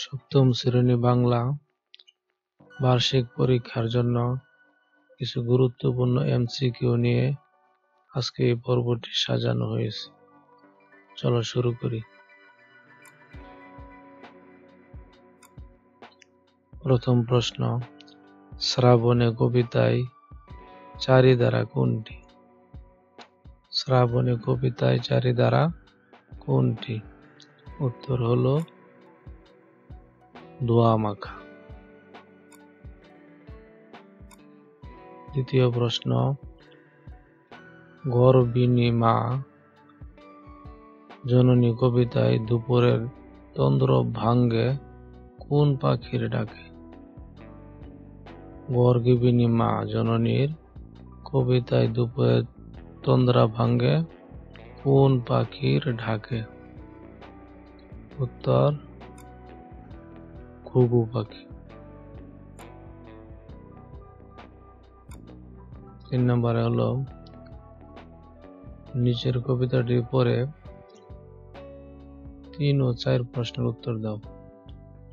সপ্তম শ্রেণী বাংলা বার্ষিক পরীক্ষার জন্য কিছু গুরুত্বপূর্ণ এমসিকিউ নিয়ে আজকে এই পর্বটি সাজানো হয়েছে। চলো শুরু করি। প্রথম প্রশ্ন, শ্রাবণে কবিতায় চারিধারা কোনটি? শ্রাবণে কবিতায় চারিধারা কোনটি? উত্তর হলো ধোয়া মাখা। দ্বিতীয় প্রশ্ন, গর্বিণী মা জননী কবিতায় দুপুরের তন্দ্র ভাঙ্গে কোন পাখির ডাকে? গর্বিণী মা জননীর কবিতায় দুপুরের তন্দ্রা ভাঙ্গে কোন পাখির ডাকে? উত্তর ঘুঘু পাখি। 3 নম্বরে হলো, নিচের কবিতাটি পড়ে 3 ও 4 প্রশ্নের উত্তর দাও।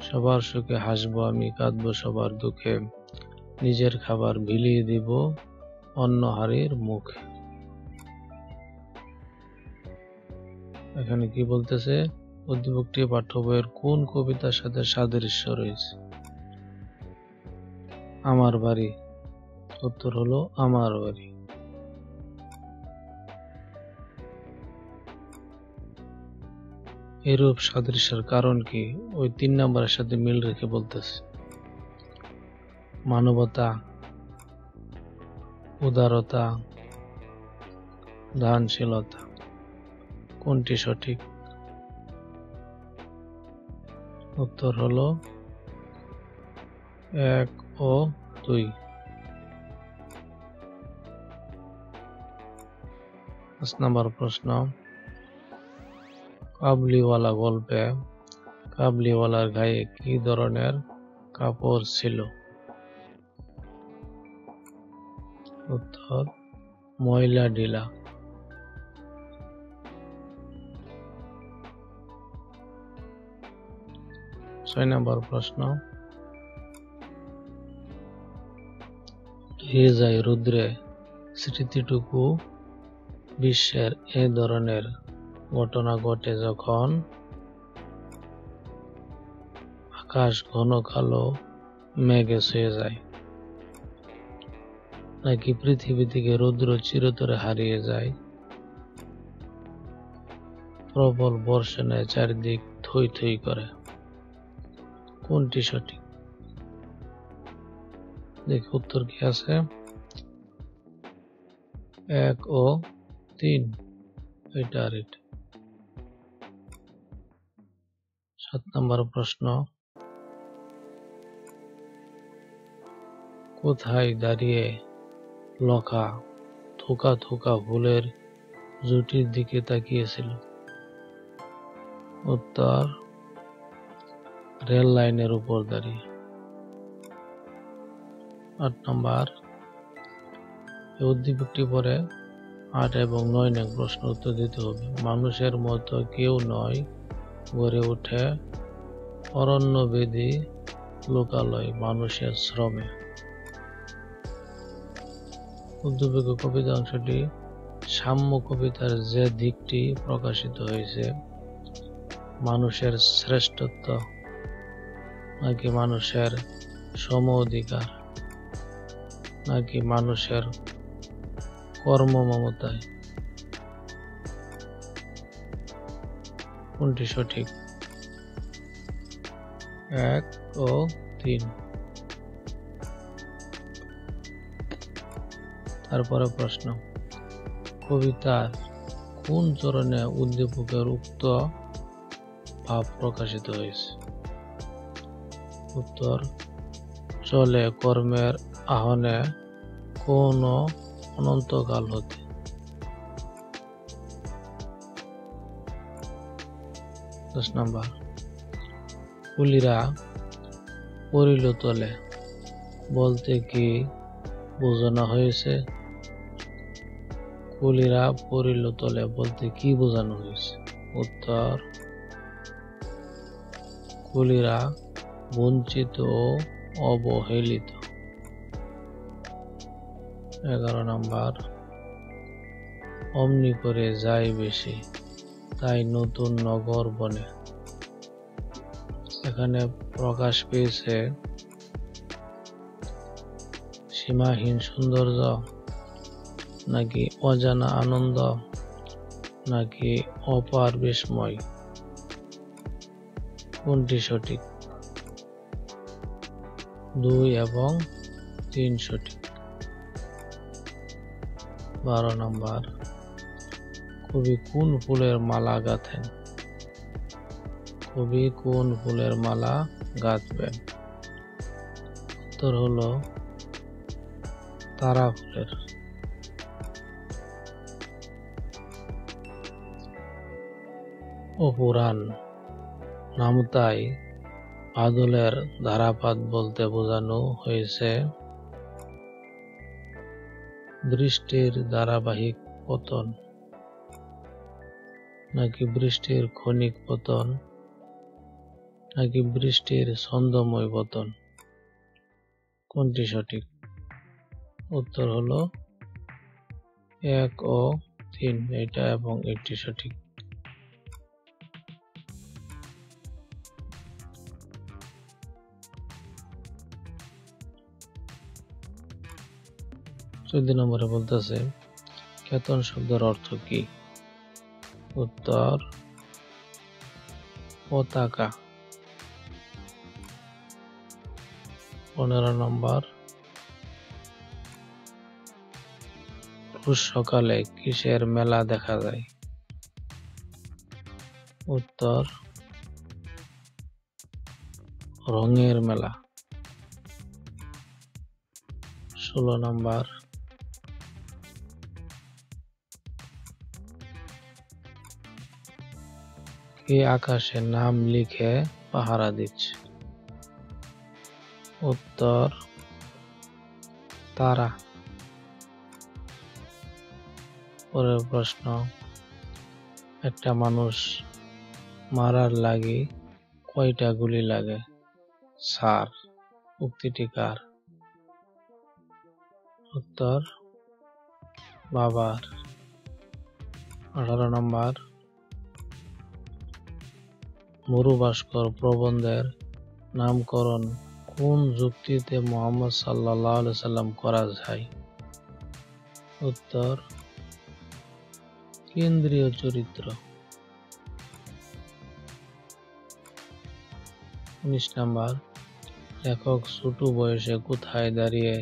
সবার সুখে হাসবো আমি, কাঁদবো সবার দুঃখে, নিজের খাবার বিলিয়ে দিব অন্য হাড়ির মুখে। এখানে কি বলতেছে? উদ্দীপকটি পাঠ্য বইয়ের কোন কবিতার সাথে সাদৃশ্য রয়েছে? আমার বাড়ি। উত্তর হলো আমার বাড়ি। এরূপ সাদৃশ্যের কারণ কি? ওই 3 নম্বরের সাথে মিল রেখে বলতেছে। মানবতা, উদারতা, দানশীলতা, কোনটি সঠিক? উত্তর হলো 1 ও 2। 5 নম্বর প্রশ্ন, কাবুলিওয়ালা গল্পে কাবুলিওয়ালার গায়ে কি ধরনের কাপড় ছিল? উত্তর ময়লা ঢিলা। 6 নম্বর প্রশ্ন, ধুয়ে যায় রুদ্রে স্মৃতিটুকু বিশ্বের এ ধরনের ঘটনা ঘটে যখন আকাশ ঘন কালো মেঘে ছুঁয়ে যায়, নাকি পৃথিবী থেকে রৌদ্র চিরতরে হারিয়ে যায়, প্রবল বর্ষণে চারিদিক থই থই করে? কোনটি সঠিক? দেখি উত্তর কি আছে। 1 ও 3, এটা আর এটা। 7 নম্বর প্রশ্ন, কোথায় দাঁড়িয়ে লখা থোকা থোকা ফুলের জুটির দিকে তাকিয়েছিল? উত্তর রেল লাইনের উপর দাঁড়িয়ে। 8 নম্বর, এই উদ্দীপকটি পরে 8 এবং 9 নং প্রশ্ন উত্তর দিতে হবে। মানুষের মতো কেউ নয়, গড়ে ওঠে অরণ্যবেদী লোকালয় মানুষের শ্রমে। উদ্দীপক কবিতা অংশটি সাম্য কবিতার যে দিকটি প্রকাশিত হয়েছে, মানুষের শ্রেষ্ঠত্ব নাকি মানুষের সম অধিকার নাকি মানুষের কর্মমমতায়, কোনটি সঠিক? 1 ও 3। তারপরে প্রশ্ন, কবিতার কোন চরণে উদ্দীপকের উক্ত ভাব প্রকাশিত হয়েছে? উত্তর চলে কর্মের আহ্বানে কোন অনন্তকাল হতে। 10 নম্বর, কুলিরা পরিল তলে বলতে কি বোঝানো হয়েছে? কুলিরা পরিল তলে বলতে কি বোঝানো হয়েছে? উত্তর কুলিরা বঞ্চিত ও অবহেলিত। 11 নাম্বার, অমনি করে যায় বেশি, তাই নতুন নগর বনে। এখানে প্রকাশ পেয়েছে সীমাহীন সৌন্দর্য, নাকি অজানা আনন্দ, নাকি অপার বিস্ময়। কোনটি সঠিক? 2 এবং 3 সঠিক। 12 নাম্বার, কবি কোন ফুলের মালা গাঁথেন? কবি কোন ফুলের মালা গাঁথবেন? উত্তর হলো তারা ফুলের। অপুরাণ নামতায় বাদলের ধারাপাত বলতে বোঝানো হয়েছে বৃষ্টির ধারাবাহিক পতন, নাকি বৃষ্টির ক্ষণিক পতন, নাকি বৃষ্টির ছন্দময় পতন। কোনটি সঠিক? উত্তর হলো 1 ও 3, এটা এবং এটি সঠিক। চোদ্দ নম্বরে বলতেছে কেতন শব্দের অর্থ কি? উত্তর পতাকা। 15 নম্বর, রোজ সকালে কিসের মেলা দেখা যায়? উত্তর রঙের মেলা। 16 নম্বর, কে আকাশে নাম লিখে পাহারা দিচ্ছে? উত্তর তারা। পরের প্রশ্ন, একটা মানুষ মারার লাগে কয়টা গুলি লাগে? স্যার, উক্তিটি কার? উত্তর বাবার। 18 নম্বর, মরু ভাস্কর প্রবন্ধের নামকরণ কোন যুক্তিতে মুহাম্মদ সাল্লাল্লাহু আলাইহি সাল্লাম করা যায়? উত্তর কেন্দ্রীয় চরিত্র। 19 নম্বর, লেখক ছোট বয়সে কোথায় দাঁড়িয়ে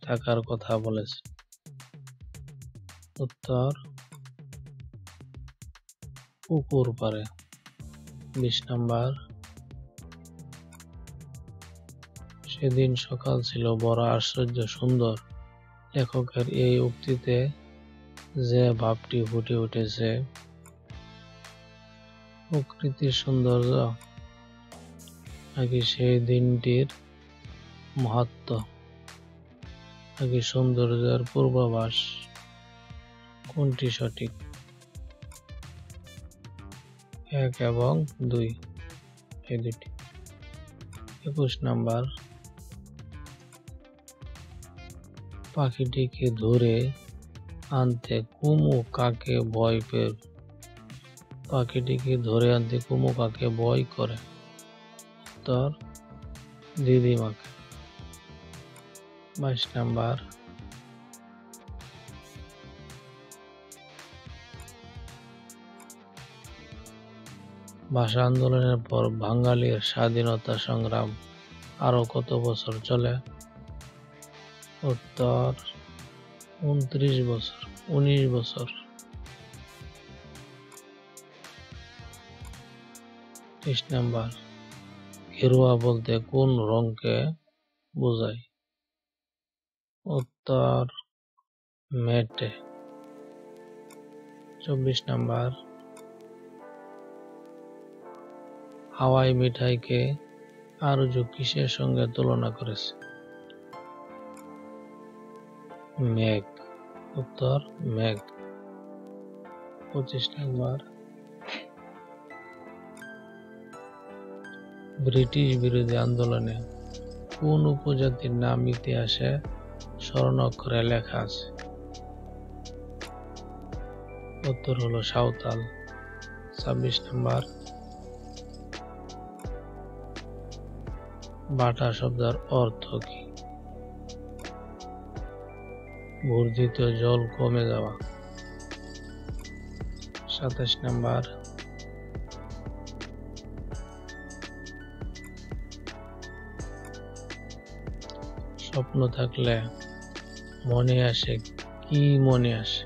থাকার কথা বলেছে? উত্তর পুকুর পাড়ে। 20 নম্বর, সেদিন সকাল ছিল বড় আশ্চর্য সুন্দর। লেখকের এই উক্তিতে যে ভাবটি ফুটে উঠেছে প্রকৃতির সৌন্দর্য, নাকি সেই দিনটির মাহাত্ম্য, নাকি সৌন্দর্যের পূর্বাভাস। কোনটি সঠিক? 1 এবং 2, এই দুটি। 21 নম্বর, পাখিটিকে ধরে আনতে কুমু কাকে ভয় পেয়ে? পাখিটিকে ধরে আনতে কুমু কাকে ভয় করে? উত্তর দিদিমাকে। 22 নম্বর, ভাষা আন্দোলনের পর বাঙালির স্বাধীনতা সংগ্রাম আরো কত বছর চলে? উত্তর 19 বছর। 23 নম্বর, গেরুয়া বলতে কোন রংকে বোঝায়? উত্তর মেটে। 24 নম্বর, হাওয়াই মিঠাইকে আরজু কিসের সঙ্গে তুলনা করেছে? মেঘ। উত্তর মেঘ। 25 নম্বর, ব্রিটিশ বিরোধী আন্দোলনে কোন উপজাতির নাম ইতিহাসে স্বর্ণাক্ষরে লেখা আছে? উত্তর হলো সাঁওতাল। 26 নম্বর, বাটা শব্দের অর্থ কি? বর্ধিত জল কমে যাওয়া। 27 নম্বর, স্বপ্ন থাকলে মনে আসে কি মনে আসে?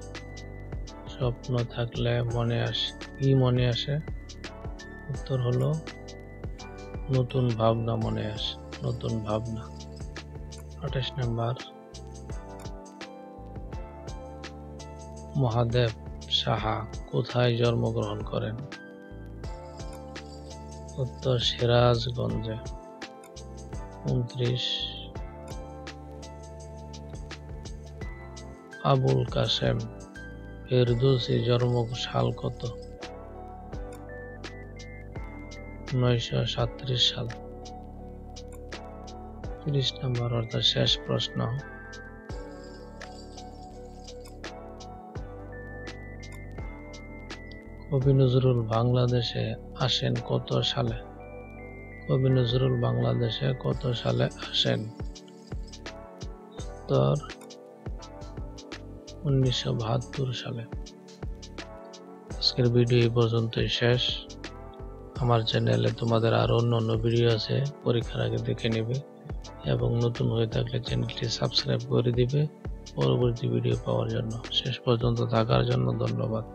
স্বপ্ন থাকলে মনে আসে কি মনে আসে? উত্তর হলো নতুন ভাবনা মনে আসে, নতুন ভাবনা। 28 নম্বর, মহাদেব সাহা কোথায় জন্মগ্রহণ করেন? উত্তর সিরাজগঞ্জে। 29, আবুল কাসেম ফেরদৌসী জন্ম সাল কত? 937 সাল। 30 নম্বর অর্থাৎ শেষ প্রশ্ন, কবি নজরুল বাংলাদেশে আসেন কত সালে? কবি নজরুল বাংলাদেশে কত সালে আসেন? উত্তর 1972 সালে। আজকের ভিডিও এই পর্যন্তই শেষ। আমার চ্যানেলে তোমাদের আরো অন্যান্য ভিডিও আছে, পরীক্ষার আগে দেখে নেবে এবং নতুন হয়ে থাকলে চ্যানেলটি সাবস্ক্রাইব করে দিবে পরবর্তী ভিডিও পাওয়ার জন্য। শেষ পর্যন্ত থাকার জন্য ধন্যবাদ।